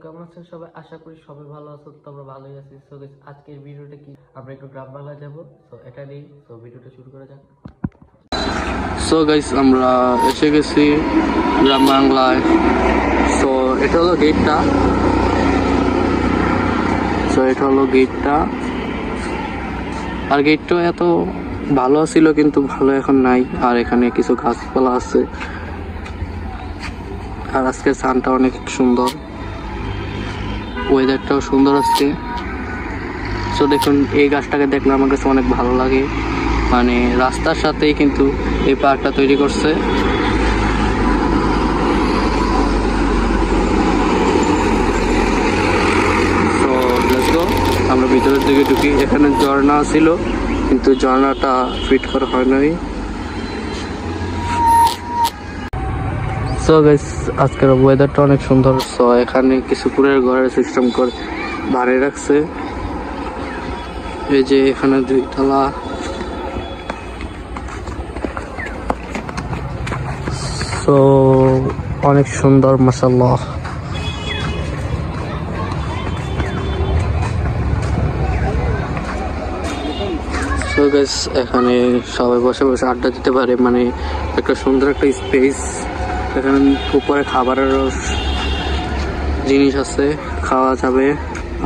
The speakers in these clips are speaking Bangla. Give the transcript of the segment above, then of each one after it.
কেমন আছেন সবাই? আশা করি সবাই ভালো আছো। তো আমরা ভালোই আছি। সো গাইস, আজকের ভিডিওটা কি, আমরা একটু গ্রাম বাংলায় যাব। সো এটা নিয়ে ভিডিওটা শুরু করা যাক। সো গাইস, আমরা এসে গেছি গ্রাম বাংলায়। সো এটা হলো গেটটা। আর গেটটা এত ভালো ছিল কিন্তু ভালো এখন নাই। আর এখানে কিছু গাছপালা আছে। আর আজকের সানটা অনেক সুন্দর, ওয়েদারটাও সুন্দর আসছে। সো দেখুন, এই গাছটাকে দেখলে আমার কাছে অনেক ভালো লাগে। মানে রাস্তার সাথেই কিন্তু এই পার্কটা তৈরি করছে। সো লেটস গো, আমরা ভিতরের দিকে ঢুকি। এখানে ঝর্ণা ছিল কিন্তু ঝর্ণাটা ফিট করা হয় নাই। সো গাইস, আজকের ওয়েদারটা অনেক সুন্দর। সো এখানে কিছু কুড়ের ঘরের সিস্টেম করে বানিয়ে রাখছে। এই যে এখানে 2 তলা। সো অনেক সুন্দর, মাশাআল্লাহ। সো গাইস, এখানে সবাই বসে বসে আড্ডা দিতে পারে। মানে একটা সুন্দর একটা স্পেস। এখানে উপরে খাবারের জিনিস আছে, খাওয়া যাবে।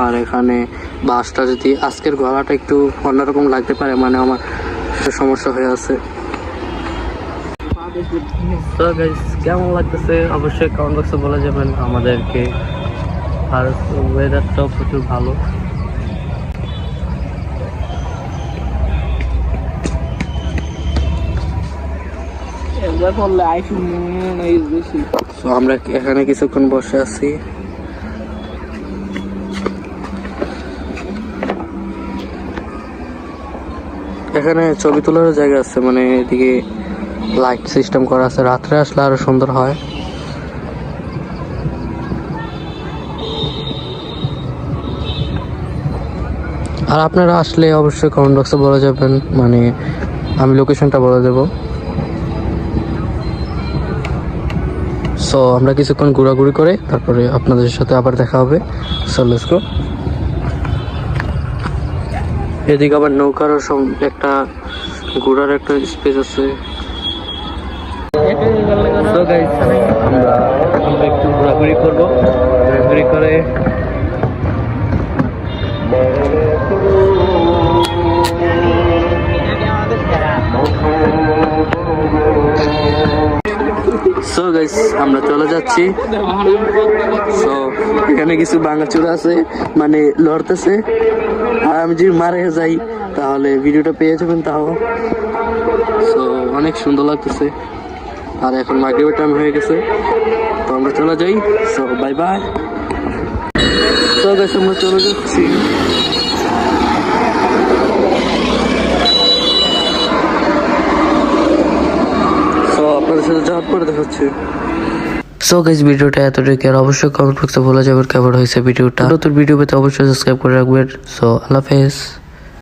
আর এখানে বাসটা যদি আজকের গলাটা একটু অন্যরকম লাগতে পারে, মানে আমার সমস্যা হয়ে আছে। তো গাইস, কেমন লাগতেছে অবশ্যই কমেন্ট বক্সে বলে যাবেন আমাদেরকে। আর ওয়েদারটাও প্রচুর ভালো। আমরা এখানে কিছুক্ষণ বসে আছি। এখানে ছবি তোলার জায়গা আছে, মানে এদিকে লাইট সিস্টেম করা আছে। রাত্রে আসলে আরো সুন্দর হয়। আর আপনারা আসলে অবশ্যই কমেন্ট বক্সে বলে যাবেন, মানে আমি লোকেশনটা বলে দেব। সো আমরা কিছুক্ষণ ঘোরাঘুরি করে তারপরে আপনাদের সাথে আবার দেখা হবে। So let's go. এদিকে আবার নৌকারও একটা ঘোরার একটা স্পেস আছে। সো গাইস, আমরা এখন একটু ঘোরাঘুরি করবো। ঘোরাঘুরি করে সো গাইস, আমরা চলে যাচ্ছি। সো এখানে কিছু ভাঙাচোরা আছে, মানে লড়তেছে। আর আমি যদি মারে যাই তাহলে ভিডিওটা পেয়ে যাবেন তাও। সো অনেক সুন্দর লাগতেছে। আর এখন মাগরিবের টাইম হয়ে গেছে, তো আমরা চলে যাই। So bye bye. So guys, আমরা চলে যাচ্ছি। আপনাদের সাথে যাওয়ার পরে দেখাচ্ছি। সো গাইস, ভিডিওটা এতটুকু। আর অবশ্যই কমেন্ট বক্সে বলে যাবেন কেমন হয়েছে ভিডিওটা। নতুন ভিডিও পেতে অবশ্যই সাবস্ক্রাইব করে রাখবেন। সো আল্লাহ হাফেজ।